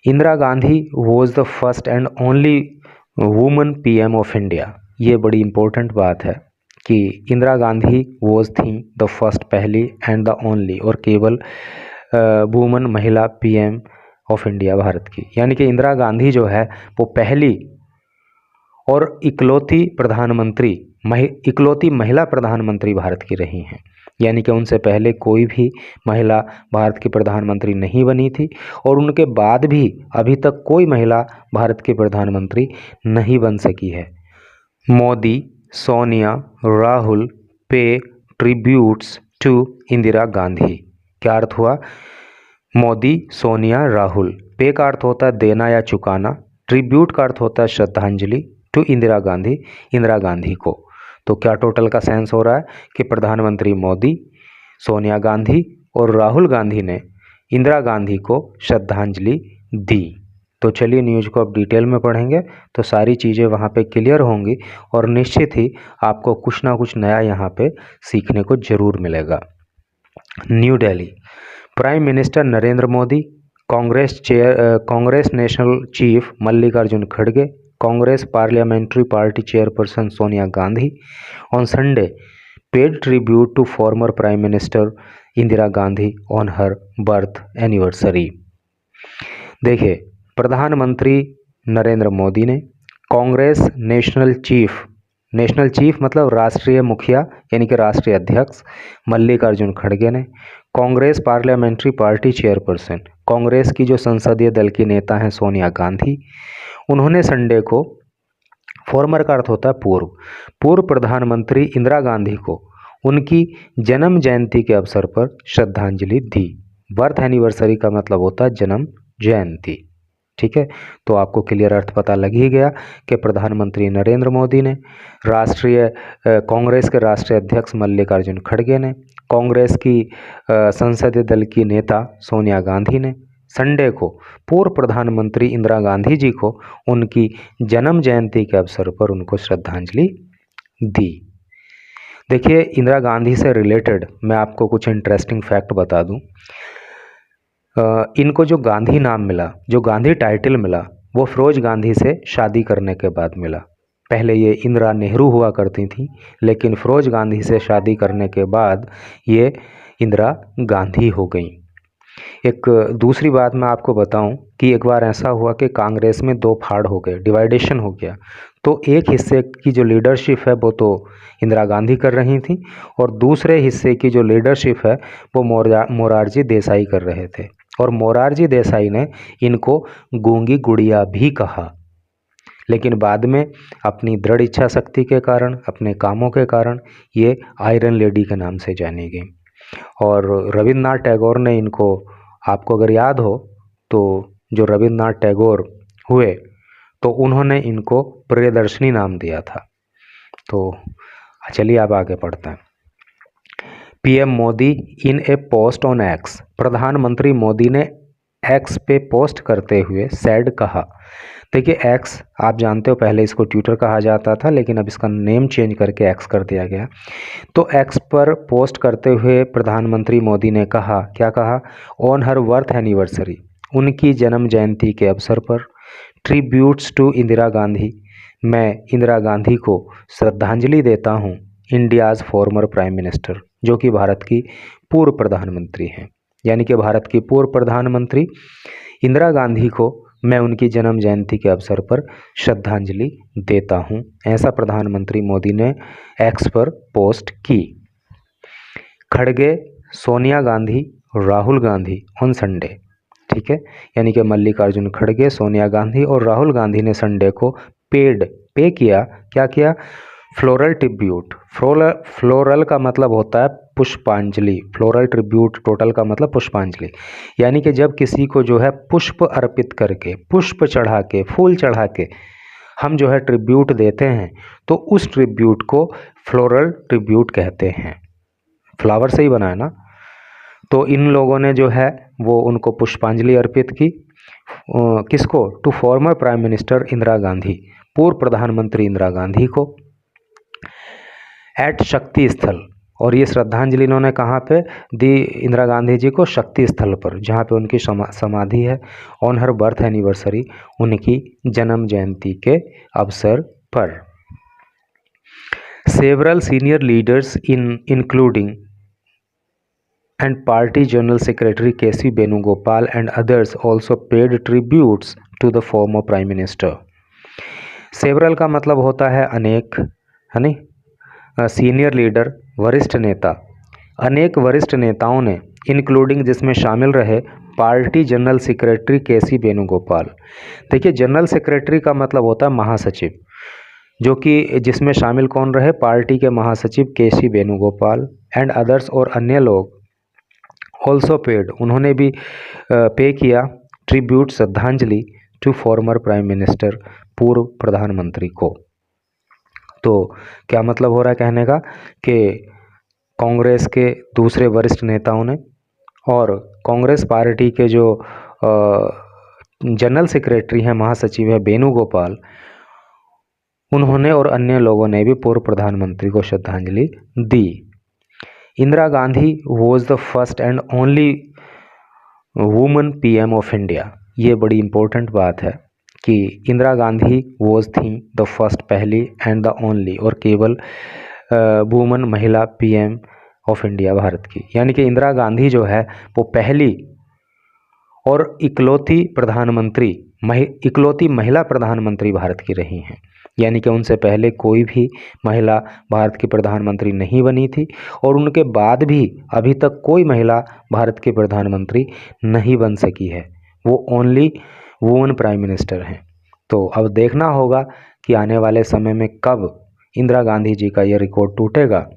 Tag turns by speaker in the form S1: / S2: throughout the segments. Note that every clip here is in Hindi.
S1: Indira Gandhi was the first and only woman PM of India. ये बड़ी इम्पोर्टेंट बात है कि इंदिरा गांधी वॉज थी द फर्स्ट, पहली, एंड द ओनली, और केवल वुमन महिला पीएम ऑफ इंडिया, भारत की। यानी कि इंदिरा गांधी जो है वो पहली और इकलौती महिला प्रधानमंत्री भारत की रही हैं। यानी कि उनसे पहले कोई भी महिला भारत की प्रधानमंत्री नहीं बनी थी, और उनके बाद भी अभी तक कोई महिला भारत की प्रधानमंत्री नहीं बन सकी है। मोदी, सोनिया, राहुल पे ट्रिब्यूट्स टू इंदिरा गांधी। क्या अर्थ हुआ? मोदी, सोनिया, राहुल। पे का अर्थ होता है देना या चुकाना। ट्रिब्यूट का अर्थ होता है श्रद्धांजलि। टू इंदिरा गांधी को। तो क्या टोटल का सेंस हो रहा है कि प्रधानमंत्री मोदी, सोनिया गांधी और राहुल गांधी ने इंदिरा गांधी को श्रद्धांजलि दी। तो चलिए न्यूज़ को अब डिटेल में पढ़ेंगे तो सारी चीज़ें वहाँ पे क्लियर होंगी, और निश्चित ही आपको कुछ ना कुछ नया यहाँ पे सीखने को जरूर मिलेगा। New Delhi, prime minister Narendra Modi, Congress national chief Mallikarjun खड़गे, Congress parliamentary party chairperson Sonia Gandhi on Sunday paid tribute to former prime minister Indira Gandhi on her birth anniversary. देखिए, प्रधानमंत्री नरेंद्र मोदी ने कांग्रेस नेशनल चीफ मतलब राष्ट्रीय मुखिया यानी कि राष्ट्रीय अध्यक्ष मल्लिकार्जुन खड़गे ने, Congress parliamentary party chairperson, Congress की जो संसदीय दल की नेता हैं सोनिया गांधी, उन्होंने संडे को, फॉर्मर का अर्थ होता है पूर्व प्रधानमंत्री इंदिरा गांधी को उनकी जन्म जयंती के अवसर पर श्रद्धांजलि दी। बर्थ एनिवर्सरी का मतलब होता है जन्म जयंती। ठीक है, तो आपको क्लियर अर्थ पता लग ही गया कि प्रधानमंत्री नरेंद्र मोदी ने, कांग्रेस के राष्ट्रीय अध्यक्ष मल्लिकार्जुन खड़गे ने, कांग्रेस की संसदीय दल की नेता सोनिया गांधी ने संडे को पूर्व प्रधानमंत्री इंदिरा गांधी जी को उनकी जन्म जयंती के अवसर पर उनको श्रद्धांजलि दी। देखिए, इंदिरा गांधी से रिलेटेड मैं आपको कुछ इंटरेस्टिंग फैक्ट बता दूं। इनको जो गांधी नाम मिला, जो गांधी टाइटल मिला, वो फिरोज गांधी से शादी करने के बाद मिला। पहले ये इंदिरा नेहरू हुआ करती थी, लेकिन फिरोज गांधी से शादी करने के बाद ये इंदिरा गांधी हो गई। एक दूसरी बात मैं आपको बताऊं कि एक बार ऐसा हुआ कि कांग्रेस में दो फाड़ हो गए, डिवाइडेशन हो गया। तो एक हिस्से की जो लीडरशिप है वो तो इंदिरा गांधी कर रही थी, और दूसरे हिस्से की जो लीडरशिप है वो मोरारजी देसाई कर रहे थे। और मोरारजी देसाई ने इनको गूंगी गुड़िया भी कहा, लेकिन बाद में अपनी दृढ़ इच्छा शक्ति के कारण, अपने कामों के कारण ये आयरन लेडी के नाम से जानी गई। और रविन्द्रनाथ टैगोर ने इनको, आपको अगर याद हो तो जो रविन्द्रनाथ टैगोर हुए तो उन्होंने इनको प्रियदर्शनी नाम दिया था। तो चलिए अब आगे पढ़ते हैं। PM Modi in A post on x, प्रधानमंत्री मोदी ने एक्स पे पोस्ट करते हुए सैड कहा। देखिए, एक्स आप जानते हो पहले इसको ट्विटर कहा जाता था, लेकिन अब इसका नेम चेंज करके एक्स कर दिया गया। तो एक्स पर पोस्ट करते हुए प्रधानमंत्री मोदी ने कहा, क्या कहा? ऑन हर बर्थ एनिवर्सरी, उनकी जन्म जयंती के अवसर पर, ट्रिब्यूट्स टू इंदिरा गांधी, मैं इंदिरा गांधी को श्रद्धांजलि देता हूँ, इंडियाज़ फॉर्मर प्राइम मिनिस्टर, जो कि भारत की पूर्व प्रधानमंत्री हैं। यानी कि भारत की पूर्व प्रधानमंत्री इंदिरा गांधी को मैं उनकी जन्म जयंती के अवसर पर श्रद्धांजलि देता हूं, ऐसा प्रधानमंत्री मोदी ने एक्स पर पोस्ट की। खड़गे, सोनिया गांधी, राहुल गांधी ऑन संडे, ठीक है, यानी कि मल्लिकार्जुन खड़गे, सोनिया गांधी और राहुल गांधी ने संडे को पे किया। क्या किया? Floral tribute. फ्लोरल का मतलब होता है पुष्पांजलि, फ्लोरल ट्रिब्यूट टोटल का मतलब पुष्पांजलि। यानी कि जब किसी को जो है पुष्प अर्पित करके, पुष्प चढ़ा के, फूल चढ़ा के हम जो है ट्रिब्यूट देते हैं, तो उस ट्रिब्यूट को फ्लोरल ट्रिब्यूट कहते हैं। फ्लावर से ही बना है ना। तो इन लोगों ने जो है वो उनको पुष्पांजलि अर्पित की। किसको? To former prime minister Indira Gandhi, पूर्व प्रधानमंत्री इंदिरा गांधी को। एट शक्ति स्थल, और ये श्रद्धांजलि इन्होंने कहाँ पे दी? इंदिरा गांधी जी को शक्ति स्थल पर, जहाँ पे उनकी समाधि है, ऑन हर बर्थ एनिवर्सरी, उनकी जन्म जयंती के अवसर पर। Several senior leaders including and party general secretary KC Venugopal and others also paid tributes to the former prime minister. Several का मतलब होता है अनेक, है नहीं? सीनियर लीडर वरिष्ठ नेता, अनेक वरिष्ठ नेताओं ने, इंक्लूडिंग जिसमें शामिल रहे party general secretary KC Venugopal. देखिए, जनरल सेक्रेटरी का मतलब होता है महासचिव, जो कि जिसमें शामिल कौन रहे? पार्टी के महासचिव KC वेणुगोपाल एंड अदर्स, और अन्य लोग ऑल्सो पेड, उन्होंने भी पे किया ट्रिब्यूट, श्रद्धांजलि, टू फॉर्मर प्राइम मिनिस्टर, पूर्व प्रधानमंत्री को। तो क्या मतलब हो रहा है कहने का कि कांग्रेस के दूसरे वरिष्ठ नेताओं ने और कांग्रेस पार्टी के जो जनरल सेक्रेटरी हैं, महासचिव है वेणुगोपाल, उन्होंने और अन्य लोगों ने भी पूर्व प्रधानमंत्री को श्रद्धांजलि दी। Indira Gandhi was the first and only woman PM of India. ये बड़ी इम्पोर्टेंट बात है कि इंदिरा गांधी वॉज थी द फर्स्ट, पहली, एंड द ओनली, और केवल वुमन, महिला PM ऑफ इंडिया, भारत की। यानी कि इंदिरा गांधी जो है वो पहली और इकलौती महिला प्रधानमंत्री भारत की रही हैं। यानी कि उनसे पहले कोई भी महिला भारत की प्रधानमंत्री नहीं बनी थी, और उनके बाद भी अभी तक कोई महिला भारत की प्रधानमंत्री नहीं बन सकी है। वो ओनली वुमन प्राइम मिनिस्टर हैं। तो अब देखना होगा कि आने वाले समय में कब इंदिरा गांधी जी का यह रिकॉर्ड टूटेगा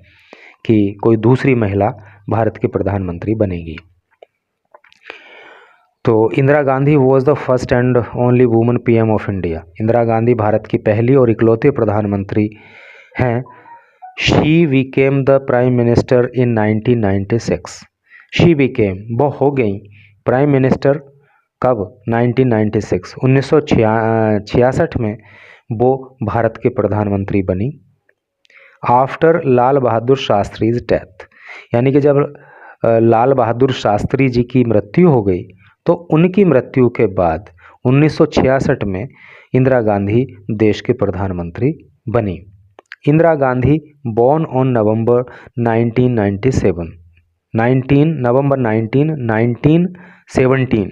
S1: कि कोई दूसरी महिला भारत की प्रधानमंत्री बनेगी। तो Indira Gandhi was the first and only woman PM of India. Indira Gandhi Bharat की पहली और इकलौती प्रधानमंत्री हैं। She became the prime minister in 1996। She became, वो हो गई प्राइम मिनिस्टर कब? 1996, 1966 में वो भारत के प्रधानमंत्री बनी। आफ्टर लाल बहादुर शास्त्रीज डेथ, यानी कि जब लाल बहादुर शास्त्री जी की मृत्यु हो गई, तो उनकी मृत्यु के बाद 1966 में इंदिरा गांधी देश के प्रधानमंत्री बनी। Indira Gandhi born on November 1997, 1917।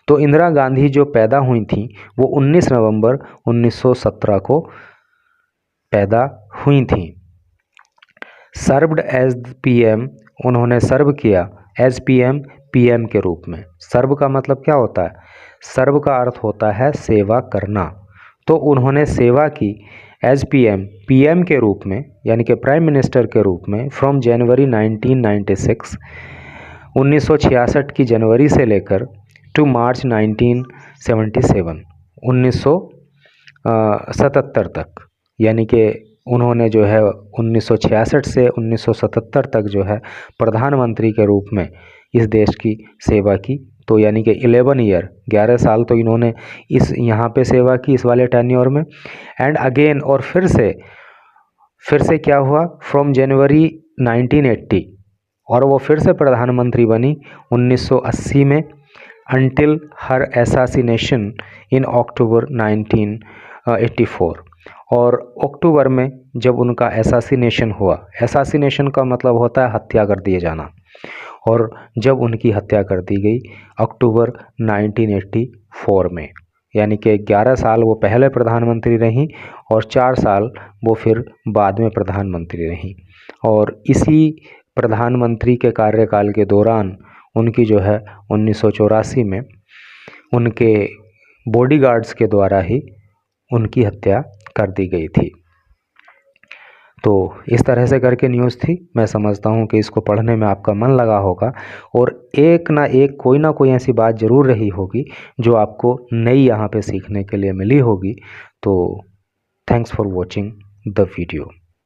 S1: तो इंदिरा गांधी जो पैदा हुई थी वो 19 नवंबर 1917 को पैदा हुई थी। सर्व्ड एज PM, उन्होंने सर्व किया एज PM के रूप में। सर्व का मतलब क्या होता है? सर्व का अर्थ होता है सेवा करना। तो उन्होंने सेवा की एज PM के रूप में, यानी कि प्राइम मिनिस्टर के रूप में, फ्रॉम जनवरी 1996, 1966 की जनवरी से लेकर टू मार्च 1977, 1977 तक। यानी कि उन्होंने जो है 1966 से 1977 तक जो है प्रधानमंत्री के रूप में इस देश की सेवा की। तो यानी कि 11 ईयर, 11 साल तो इन्होंने इस यहाँ पे सेवा की, इस वाले टेन्योर में। एंड अगेन, और फिर से क्या हुआ? फ्रॉम जनवरी 1980, और वो फिर से प्रधानमंत्री बनी 1980 में, अंटिल हर असैसिनेशन इन अक्टूबर 1984। और अक्टूबर में जब उनका असैसिनेशन हुआ, असैसिनेशन का मतलब होता है हत्या कर दिए जाना, और जब उनकी हत्या कर दी गई अक्टूबर 1984 में, यानी कि 11 साल वो पहले प्रधानमंत्री रहीं और 4 साल वो फिर बाद में प्रधानमंत्री रहीं। और इसी प्रधानमंत्री के कार्यकाल के दौरान उनकी जो है 1984 में उनके बॉडीगार्ड्स के द्वारा ही उनकी हत्या कर दी गई थी। तो इस तरह से करके न्यूज़ थी। मैं समझता हूँ कि इसको पढ़ने में आपका मन लगा होगा, और एक ना एक कोई ना कोई ऐसी बात ज़रूर रही होगी जो आपको नई यहाँ पे सीखने के लिए मिली होगी। तो thanks for watching the video.